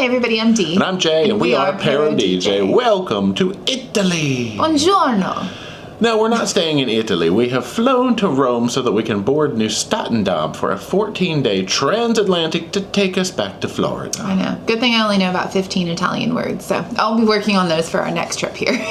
Hi everybody, I'm Dee. And I'm Jay, and we are ParoDeeJay. Welcome to Italy. Buongiorno. No, we're not staying in Italy. We have flown to Rome so that we can board Nieuw Statendam for a 14-day Transatlantic to take us back to Florida. I know. Good thing I only know about 15 Italian words, so I'll be working on those for our next trip here.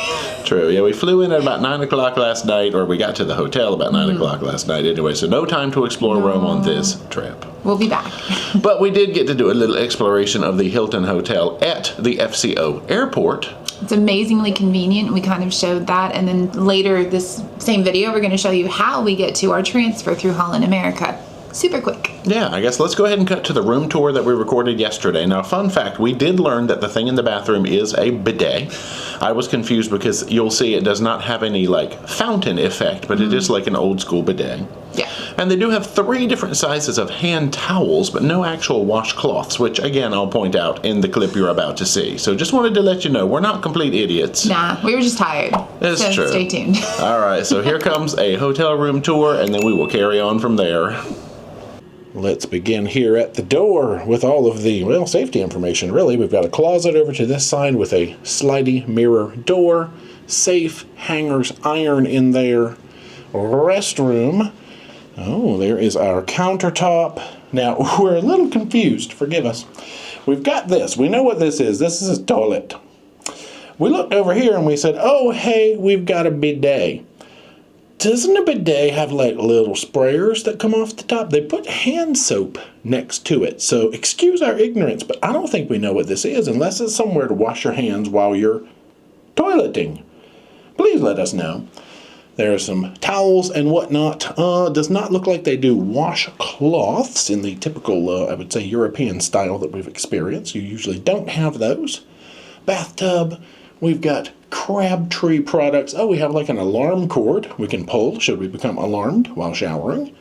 True, yeah, we flew in at about 9 o'clock last night, or we got to the hotel about 9 o'clock last night anyway, so no time to explore Rome on this trip. We'll be back. But we did get to do a little exploration of the Hilton Hotel at the FCO airport. It's amazingly convenient. We kind of showed that, and then later this same video we're going to show you how we get to our transfer through Holland America. Super quick. Yeah, I guess let's go ahead and cut to the room tour that we recorded yesterday. Now, fun fact, we did learn that the thing in the bathroom is a bidet. I was confused because you'll see it does not have any like fountain effect, but it is like an old school bidet. Yeah. And they do have 3 different sizes of hand towels, but no actual washcloths, which again, I'll point out in the clip you're about to see. So just wanted to let you know, we're not complete idiots. Nah, we were just tired. That's so true. Stay tuned. All right, so here comes a hotel room tour, and then we will carry on from there. Let's begin here at the door with all of the, well, safety information, really. We've got a closet over to this side with a slidey mirror door, safe, hangers, iron in there, restroom. Oh, there is our countertop. Now, we're a little confused, forgive us. We've got this, we know what this is. This is a toilet. We looked over here and we said, oh, hey, we've got a bidet. Doesn't a bidet have like little sprayers that come off the top? They put hand soap next to it. So excuse our ignorance, but I don't think we know what this is unless it's somewhere to wash your hands while you're toileting. Please let us know. There are some towels and whatnot. Does not look like they do washcloths in the typical, I would say, European style that we've experienced. You usually don't have those. Bathtub. We've got Crabtree products. Oh, we have like an alarm cord we can pull should we become alarmed while showering.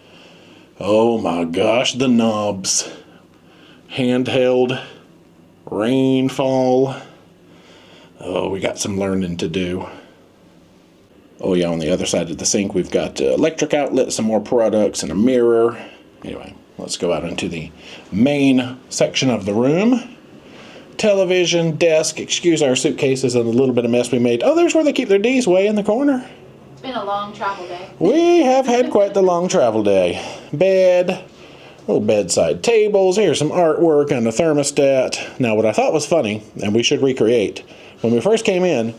Oh my gosh, the knobs. Handheld. Rainfall. Oh, we got some learning to do. Oh yeah, on the other side of the sink we've got electric outlet, some more products, and a mirror. Anyway, let's go out into the main section of the room. Television, desk, excuse our suitcases and a little bit of mess we made. Oh, there's where they keep their D's, way in the corner. It's been a long travel day. We have had quite the long travel day. Bed, little bedside tables, here's some artwork and a thermostat. Now what I thought was funny, and we should recreate, when we first came in,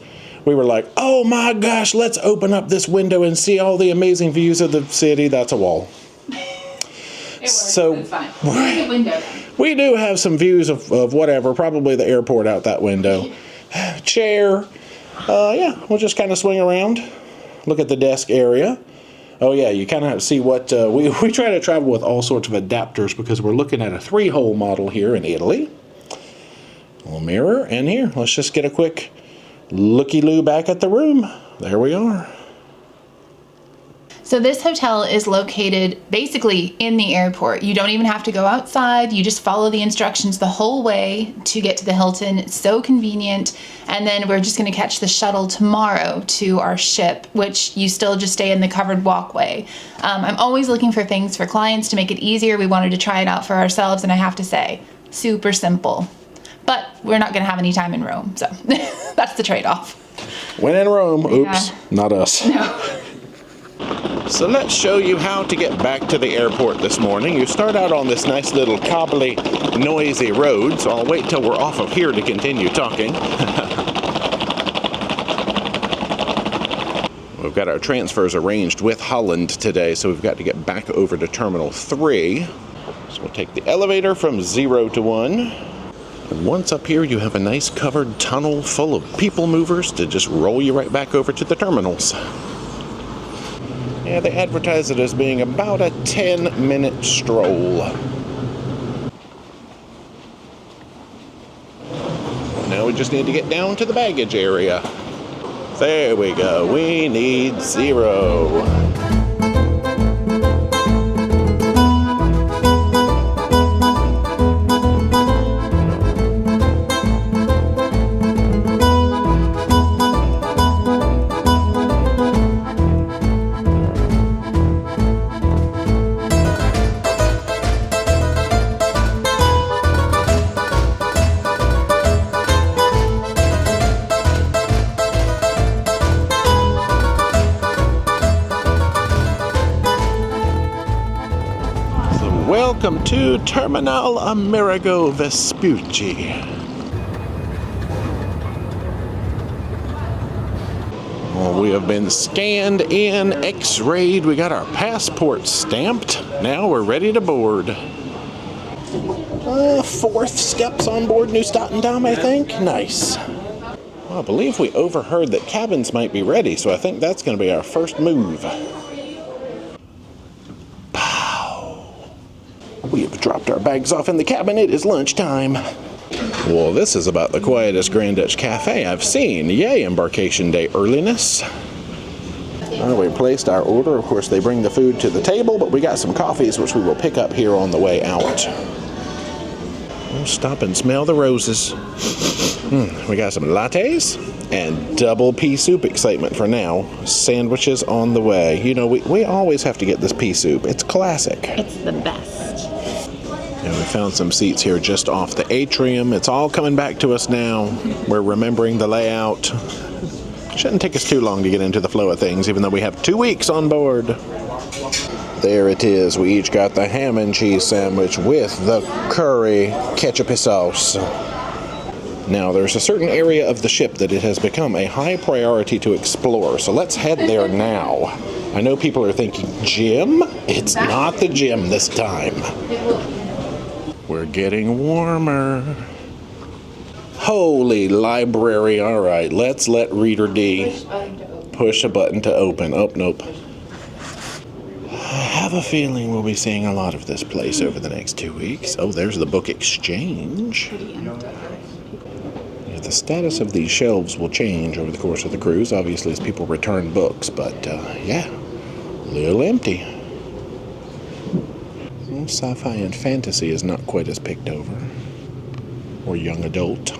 we were like, oh my gosh, let's open up this window and see all the amazing views of the city. That's a wall. It works, so it's fine. There's a window. We do have some views of whatever, probably the airport out that window. Chair. Yeah, we'll just kind of swing around, look at the desk area. Oh yeah, you kind of see what, we try to travel with all sorts of adapters because we're looking at a 3-hole model here in Italy. A little mirror, and here, let's just get a quick looky-loo back at the room. There we are. So this hotel is located basically in the airport. You don't even have to go outside. You just follow the instructions the whole way to get to the Hilton. It's so convenient. And then we're just going to catch the shuttle tomorrow to our ship, which you still just stay in the covered walkway. I'm always looking for things for clients to make it easier. We wanted to try it out for ourselves, and I have to say, super simple. But we're not going to have any time in Rome, so that's the trade-off. When in Rome, oops, not us. No. So let's show you how to get back to the airport this morning. You start out on this nice little cobbly, noisy road, so I'll wait till we're off of here to continue talking. We've got our transfers arranged with Holland today, so we've got to get back over to Terminal 3. So we'll take the elevator from 0 to 1. And once up here, you have a nice covered tunnel full of people movers to just roll you right back over to the terminals. Yeah, they advertise it as being about a 10-minute stroll. Now we just need to get down to the baggage area. There we go. We need 0. welcome to Terminal Amerigo Vespucci. Well, we have been scanned in, x-rayed, we got our passports stamped. Now we're ready to board. Fourth steps on board Nieuw Statendam, I think. Nice. Well, I believe we overheard that cabins might be ready, so I think that's going to be our first move. Pow! We have dropped our bags off in the cabin. It is lunchtime. Well, this is about the quietest Grand Dutch Café I've seen. Yay, Embarkation Day earliness. Well, we placed our order. Of course, they bring the food to the table, but we got some coffees, which we will pick up here on the way out. We'll stop and smell the roses. We got some lattes and double pea soup excitement for now. Sandwiches on the way. You know, we always have to get this pea soup. It's classic. It's the best. And we found some seats here just off the atrium. It's all coming back to us now. We're remembering the layout. Shouldn't take us too long to get into the flow of things, even though we have 2 weeks on board. There it is. We each got the ham and cheese sandwich with the curry ketchup sauce. Now, there's a certain area of the ship that it has become a high priority to explore, so let's head there now. I know people are thinking, gym? It's not the gym this time. We're getting warmer. Holy library. All right, let's let Reader D push a button to open. Oh, nope. I have a feeling we'll be seeing a lot of this place over the next 2 weeks. Oh, there's the book exchange. Yeah, the status of these shelves will change over the course of the cruise, obviously, as people return books, but yeah, a little empty. Sci-fi and fantasy is not quite as picked over. Or young adult.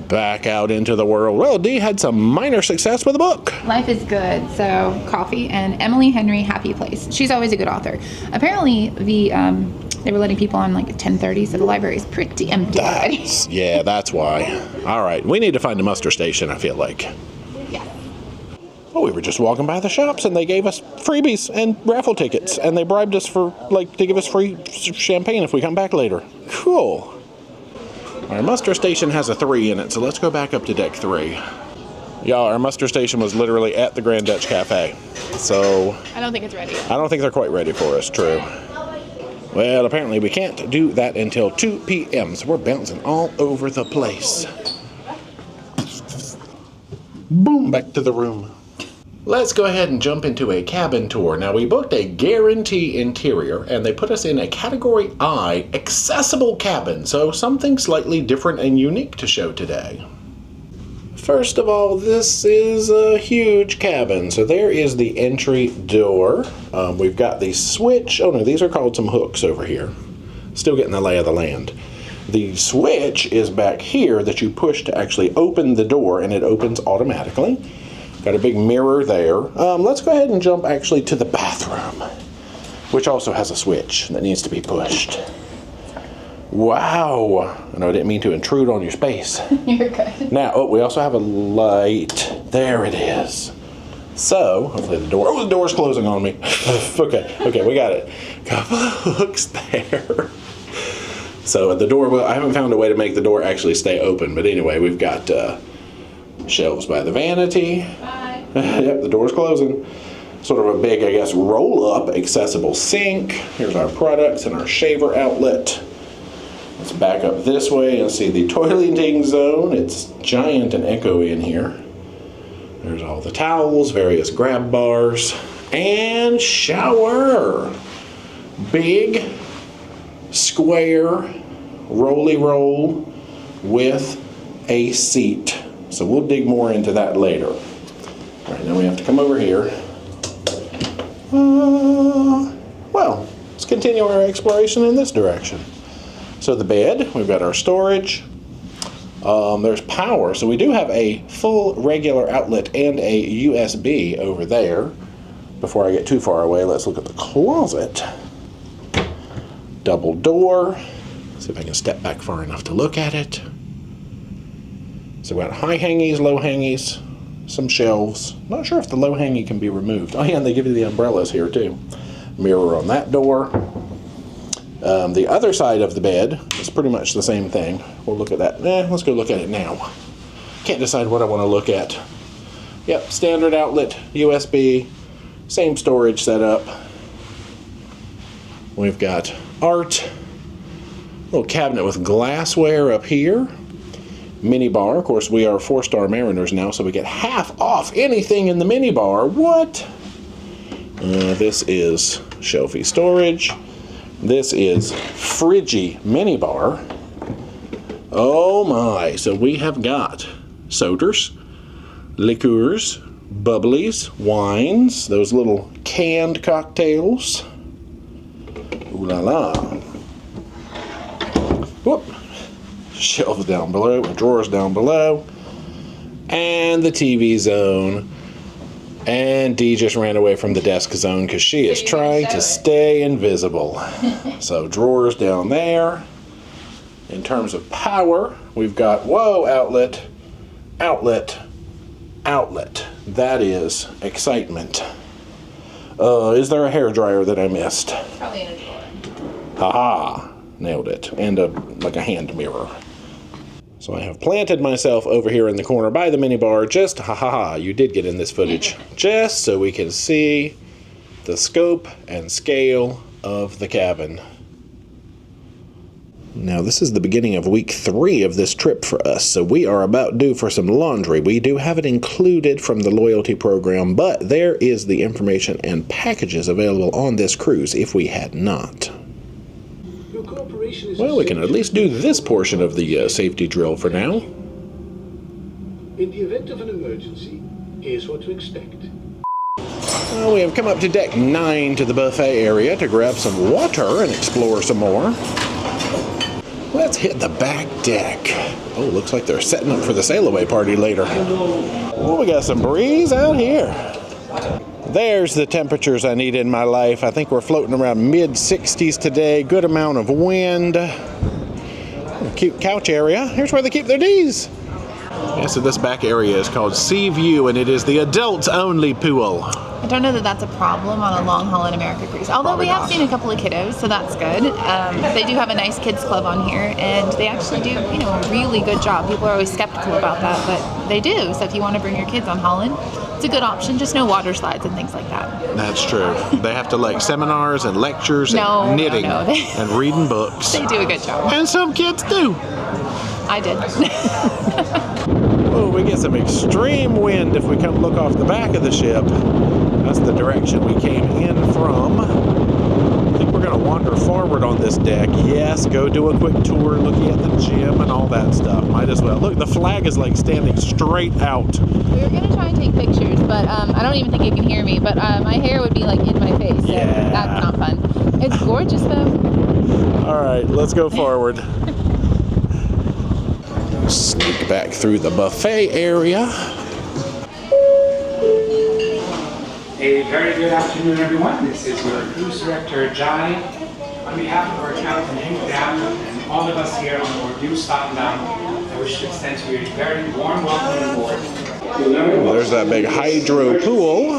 Back out into the world. Well, Dee had some minor success with a book. Life is good. So, coffee and Emily Henry, Happy Place. She's always a good author. Apparently, they were letting people on like at 10:30, so the library is pretty empty already. Yeah, that's why. All right, we need to find a muster station, I feel like. Yeah. Oh, we were just walking by the shops, and they gave us freebies and raffle tickets, and they bribed us to give us free champagne if we come back later. Cool. Our muster station has a 3 in it, so let's go back up to deck 3. Y'all, our muster station was literally at the Grand Dutch Café, so I don't think it's ready. I don't think they're quite ready for us, true. Well, apparently we can't do that until 2 p.m., so we're bouncing all over the place. Boom, back to the room. Let's go ahead and jump into a cabin tour. Now, we booked a guarantee interior, and they put us in a Category I accessible cabin, so something slightly different and unique to show today. First of all, this is a huge cabin. So there is the entry door. We've got the switch. Oh no, these are called some hooks over here. Still getting the lay of the land. The switch is back here that you push to actually open the door, and it opens automatically. Got a big mirror there. Let's go ahead and jump actually to the bathroom, which also has a switch that needs to be pushed. Wow. I know I didn't mean to intrude on your space. You're good. Now, we also have a light. There it is. So, hopefully the door's closing on me. Okay, we got it. Couple of hooks there. So at the door, well, I haven't found a way to make the door actually stay open, but anyway, we've got shelves by the vanity. Bye. Yep, the door's closing. Sort of a big, I guess, roll-up accessible sink. Here's our products and our shaver outlet. Let's back up this way and see the toileting zone. It's giant and echoey in here. There's all the towels, various grab bars, and shower. Big, square, rolly roll with a seat. So we'll dig more into that later. All right, now we have to come over here. Well, let's continue our exploration in this direction. So the bed, we've got our storage. There's power, so we do have a full regular outlet and a USB over there. Before I get too far away, let's look at the closet. Double door. See if I can step back far enough to look at it. So we've got high hangies, low hangies, some shelves. Not sure if the low hangy can be removed. Oh yeah, and they give you the umbrellas here too. Mirror on that door. The other side of the bed is pretty much the same thing. We'll look at that. Let's go look at it now. Can't decide what I want to look at. Yep, standard outlet, USB, same storage setup. We've got art, little cabinet with glassware up here. Mini bar. Of course, we are 4-star Mariners now, so we get half off anything in the mini bar. What? This is shelfie storage. This is Friggy mini bar. Oh my. So we have got sodas, liqueurs, bubblies, wines, those little canned cocktails. Ooh la la. Whoop. Shelves down below, drawers down below, and the TV zone. And Dee just ran away from the desk zone because she is trying to stay invisible. So drawers down there. In terms of power, we've got, whoa, outlet, outlet, outlet. That is excitement. Is there a hairdryer that I missed? Probably in a drawer. Haha, nailed it. And like a hand mirror. So I have planted myself over here in the corner by the minibar, just, you did get in this footage, just so we can see the scope and scale of the cabin. Now this is the beginning of week 3 of this trip for us, so we are about due for some laundry. We do have it included from the loyalty program, but there is the information and packages available on this cruise if we had not. Well, we can at least do this portion of the safety drill for now. In the event of an emergency, here's what to expect. Well, we have come up to deck 9 to the buffet area to grab some water and explore some more. Let's hit the back deck. Oh, looks like they're setting up for the sail-away party later. Oh, we got some breeze out here. There's the temperatures I need in my life. I think we're floating around mid-60s today. Good amount of wind. Cute couch area. Here's where they keep their D's. Yeah, so this back area is called Sea View, and it is the adults-only pool. I don't know that that's a problem on a long Holland America cruise. Although Probably we have not. seen a couple of kiddos, so that's good. They do have a nice kids club on here, and they actually do, a really good job. People are always skeptical about that, but they do. So if you want to bring your kids on Holland, it's a good option. Just no water slides and things like that. That's true. They have to like seminars and lectures and knitting no. and reading books. They do a good job. And some kids do. I did. Oh, we get some extreme wind if we come look off the back of the ship. That's the direction we came in from. I think we're going to wander forward on this deck. Yes, go do a quick tour, looking at the gym and all that stuff. Might as well. Look, the flag is like standing straight out. We were going to try and take pictures, but I don't even think you can hear me. But my hair would be like in my face. So Yeah. that's not fun. It's gorgeous though. All right, let's go forward. Sneak back through the buffet area. A very good afternoon, everyone. This is your cruise director, Jai. On behalf of our captain, Henry Down, and all of us here on board Nieuw Statendam, I wish to extend to you a very warm welcome aboard. Well, there's that big hydro pool.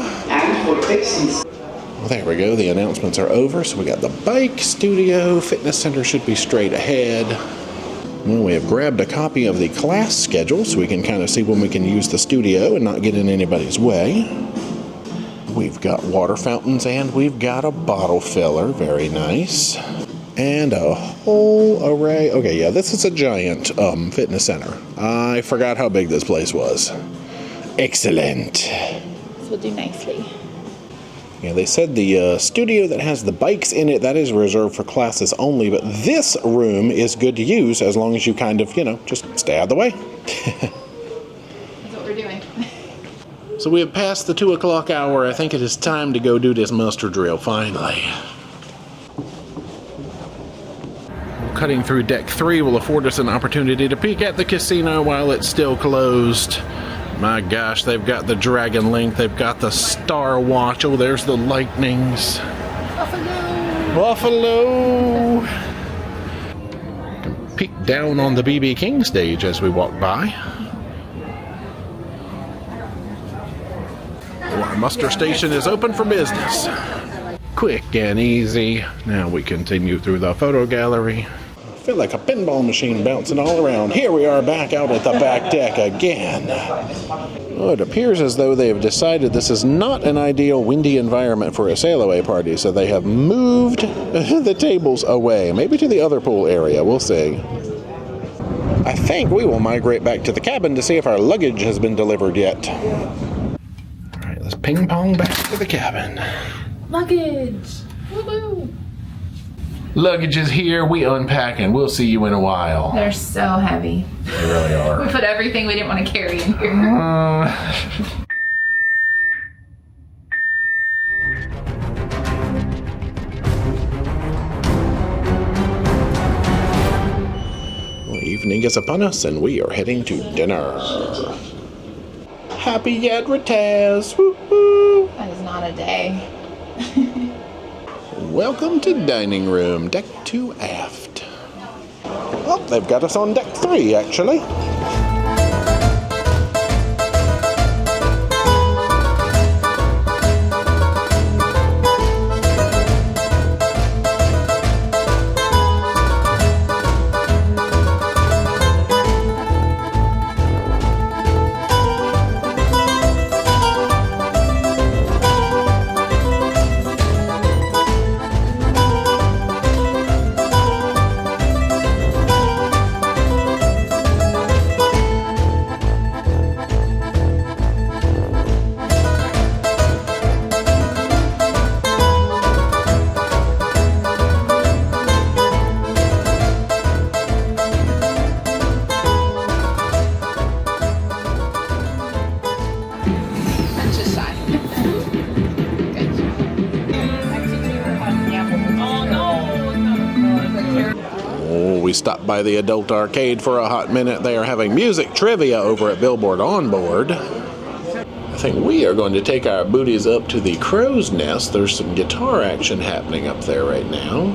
Well, there we go. The announcements are over. So we got the bike studio. Fitness center should be straight ahead. Well, we have grabbed a copy of the class schedule so we can kind of see when we can use the studio and not get in anybody's way. We've got water fountains and we've got a bottle filler. Very nice. And a whole array. Okay, yeah, this is a giant fitness center. I forgot how big this place was. Excellent. This will do nicely. Yeah, they said the studio that has the bikes in it, that is reserved for classes only, but this room is good to use as long as you kind of, just stay out of the way. That's what we're doing. So we have passed the 2 o'clock hour. I think it is time to go do this muster drill, finally. Cutting through deck 3 will afford us an opportunity to peek at the casino while it's still closed. My gosh, they've got the Dragon Link, they've got the Star Watch. Oh, there's the Lightnings. Buffalo! Can peek down on the BB King stage as we walk by. Our muster station is open for business. Quick and easy. Now we continue through the photo gallery. I feel like a pinball machine bouncing all around. Here we are back out at the back deck again. Oh, it appears as though they have decided this is not an ideal windy environment for a sail-away party, so they have moved the tables away, maybe to the other pool area. We'll see. I think we will migrate back to the cabin to see if our luggage has been delivered yet. All right, let's ping pong back to the cabin. Luggage! Woo-hoo! Luggage is here. We unpack and we'll see you in a while. They're so heavy. They really are. We put everything we didn't want to carry in here. Evening is upon us and we are heading to dinner. Happy Yadritas! Woo-hoo! That is not a day. Welcome to dining room, deck 2 aft. Oh, they've got us on deck 3 actually. We stopped by the adult arcade for a hot minute. They are having music trivia over at Billboard Onboard. I think we are going to take our booties up to the crow's nest. There's some guitar action happening up there right now.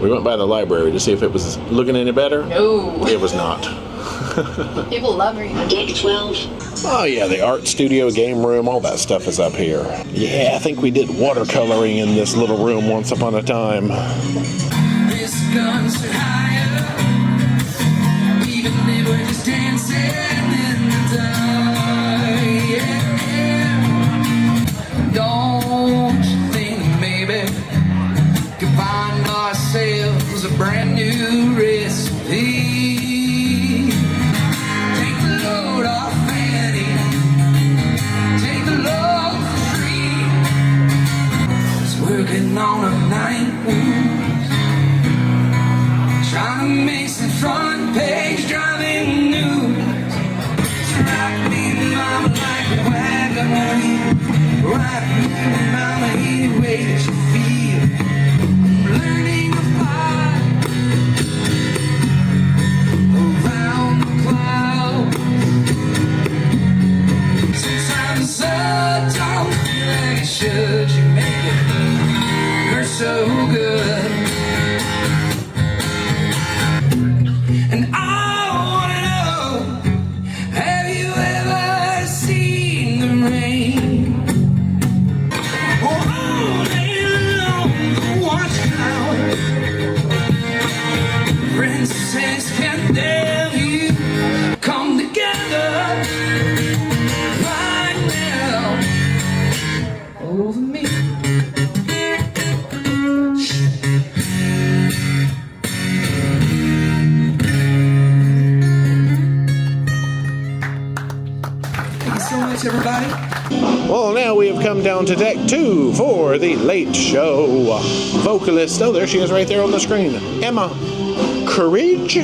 We went by the library to see if it was looking any better. No. It was not. People love reading. Deck 12. Oh yeah, the art studio, game room, all that stuff is up here. Yeah, I think we did watercoloring in this little room once upon a time. This gun so higher, even they were just dancing in the dark. Yeah. Don't you think maybe could find ourselves a brand new recipe? Take the load off Fanny, take the load for free. It's working on a night. Trying to make some front page driving news. So rock me, mama, like a wagon wheel. Rock me, mama, any way that you feel. I'm learning to fly around the clouds. Sometimes the sun don't feel like it should. You make it hurt so good. And I wanna know, have you ever seen the rain? All day long, the watchtower. Princess, can there you come together right now over me? Everybody. Well, now we have come down to deck 2 for the late show. Vocalist, oh, there she is right there on the screen. Emma Kurij.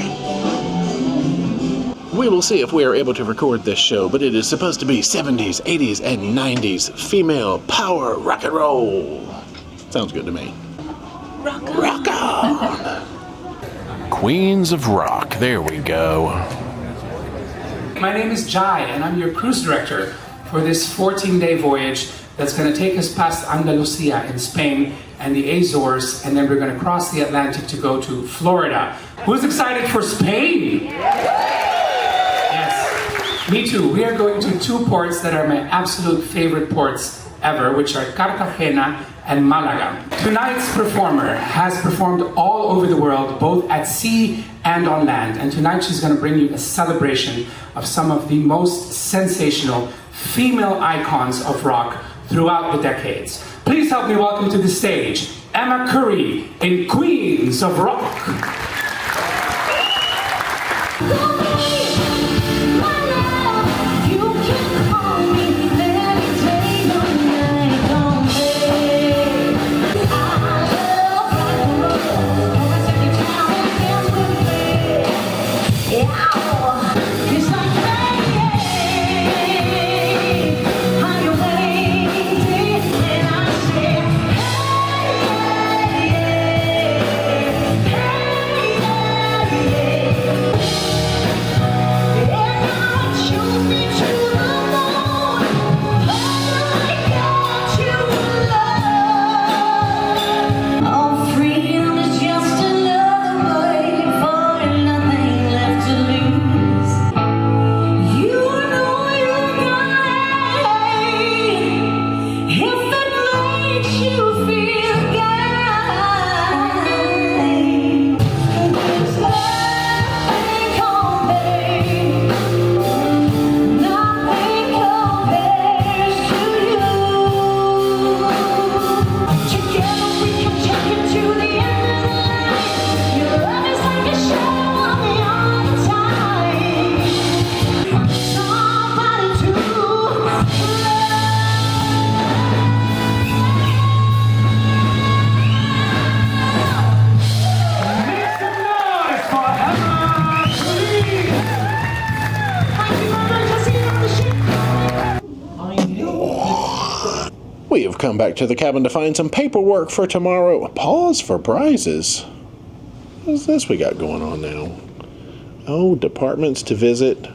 We will see if we are able to record this show, but it is supposed to be 70s, 80s, and 90s female power rock and roll. Sounds good to me. Rock on. Rock on. Queens of Rock, there we go. My name is Jai, and I'm your cruise director for this 14-day voyage that's going to take us past Andalusia in Spain and the Azores, and then we're going to cross the Atlantic to go to Florida. Who's excited for Spain? Yes, me too. We are going to 2 ports that are my absolute favorite ports ever, which are Cartagena and Malaga. Tonight's performer has performed all over the world, both at sea and on land. And tonight she's going to bring you a celebration of some of the most sensational female icons of rock throughout the decades. Please help me welcome to the stage Emma Kurij in Queens of Rock. We have come back to the cabin to find some paperwork for tomorrow. Pause for prizes. What is this we got going on now? Oh, departments to visit.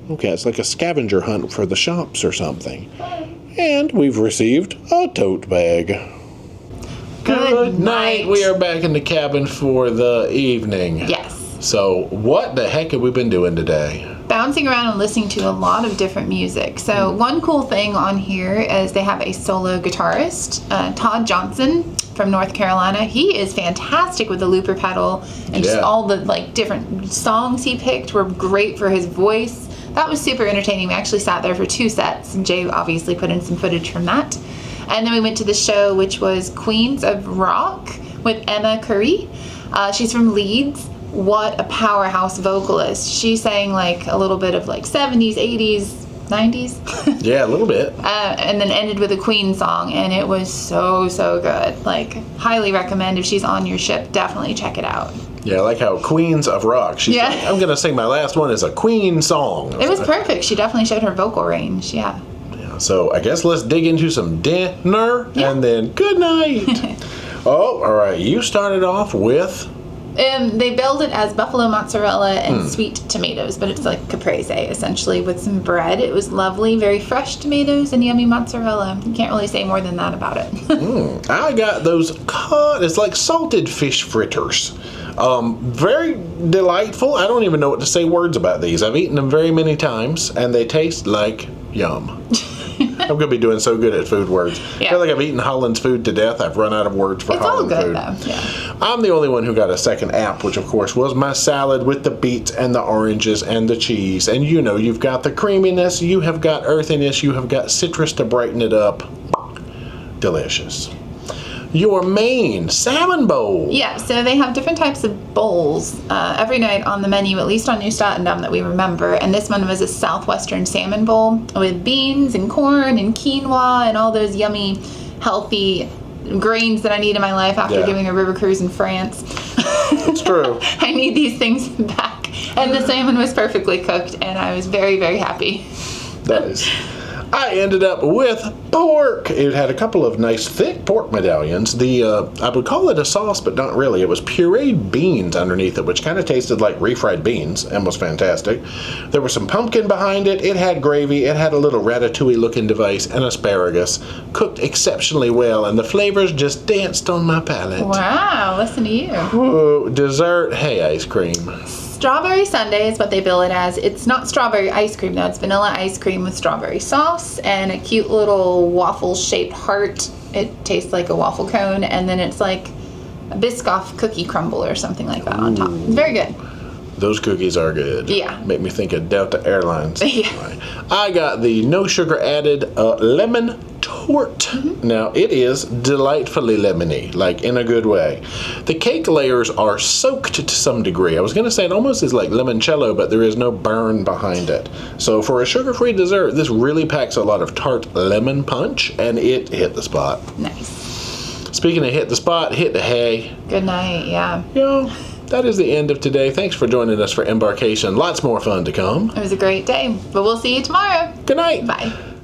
Okay, it's like a scavenger hunt for the shops or something. And we've received a tote bag. Good night. We are back in the cabin for the evening. Yes. So, what the heck have we been doing today? Bouncing around and listening to a lot of different music. So one cool thing on here is they have a solo guitarist, Todd Johnson from North Carolina. He is fantastic with the looper pedal, and just all the like different songs he picked were great for his voice. That was super entertaining. We actually sat there for 2 sets, and Jay obviously put in some footage from that. And then we went to the show, which was Queens of Rock with Emma Kurij. She's from Leeds. What a powerhouse vocalist. She sang like a little bit of like 70s, 80s, 90s. Yeah, a little bit. And then ended with a Queen song, and it was so good. Like, highly recommend. If she's on your ship, definitely check it out. Yeah, I like how Queens of Rock. She's like, I'm going to sing my last one as a Queen song. It was perfect. She definitely showed her vocal range, yeah. So I guess let's dig into some dinner, and then good night. Oh, all right. You started off with... They build it as buffalo mozzarella and sweet tomatoes, but it's like caprese, essentially, with some bread. It was lovely, very fresh tomatoes and yummy mozzarella. You can't really say more than that about it. I got those it's like salted fish fritters. Very delightful. I don't even know what to say words about these. I've eaten them very many times, and they taste like yum. I'm going to be doing so good at food words. I feel like I've eaten Holland's food to death. I've run out of words for Holland food. It's all good, though. Yeah. I'm the only one who got a second app, which, of course, was my salad with the beets and the oranges and the cheese. And, you know, you've got the creaminess, you have got earthiness, you have got citrus to brighten it up. Delicious. Your main salmon bowl. Yeah, so they have different types of bowls every night on the menu, at least on Nieuw Statendam that we remember. And this one was a southwestern salmon bowl with beans and corn and quinoa and all those yummy, healthy grains that I need in my life after doing a river cruise in France. It's true. I need these things back. And the salmon was perfectly cooked, and I was very, very happy. Nice. I ended up with pork. It had a couple of nice thick pork medallions. I would call it a sauce, but not really. It was pureed beans underneath it, which kind of tasted like refried beans and was fantastic. There was some pumpkin behind it. It had gravy. It had a little ratatouille looking device and asparagus. Cooked exceptionally well, and the flavors just danced on my palate. Wow, listen to you. Ooh, dessert. Hey, ice cream. strawberry sundae is what they bill it as. It's not strawberry ice cream though. It's vanilla ice cream with strawberry sauce and a cute little waffle-shaped heart. It tastes like a waffle cone, and then it's like a Biscoff cookie crumble or something like that on top. It's very good. Those cookies are good. Yeah. Make me think of Delta Airlines. Yeah. I got the no sugar added lemon tort. Now, it is delightfully lemony, like in a good way. The cake layers are soaked to some degree. I was going to say it almost is like limoncello, but there is no burn behind it. So for a sugar-free dessert, this really packs a lot of tart lemon punch, and it hit the spot. Nice. Speaking of hit the spot, hit the hay. Good night, yeah. That is the end of today. Thanks for joining us for Embarkation. Lots more fun to come. It was a great day, but we'll see you tomorrow. Good night. Bye.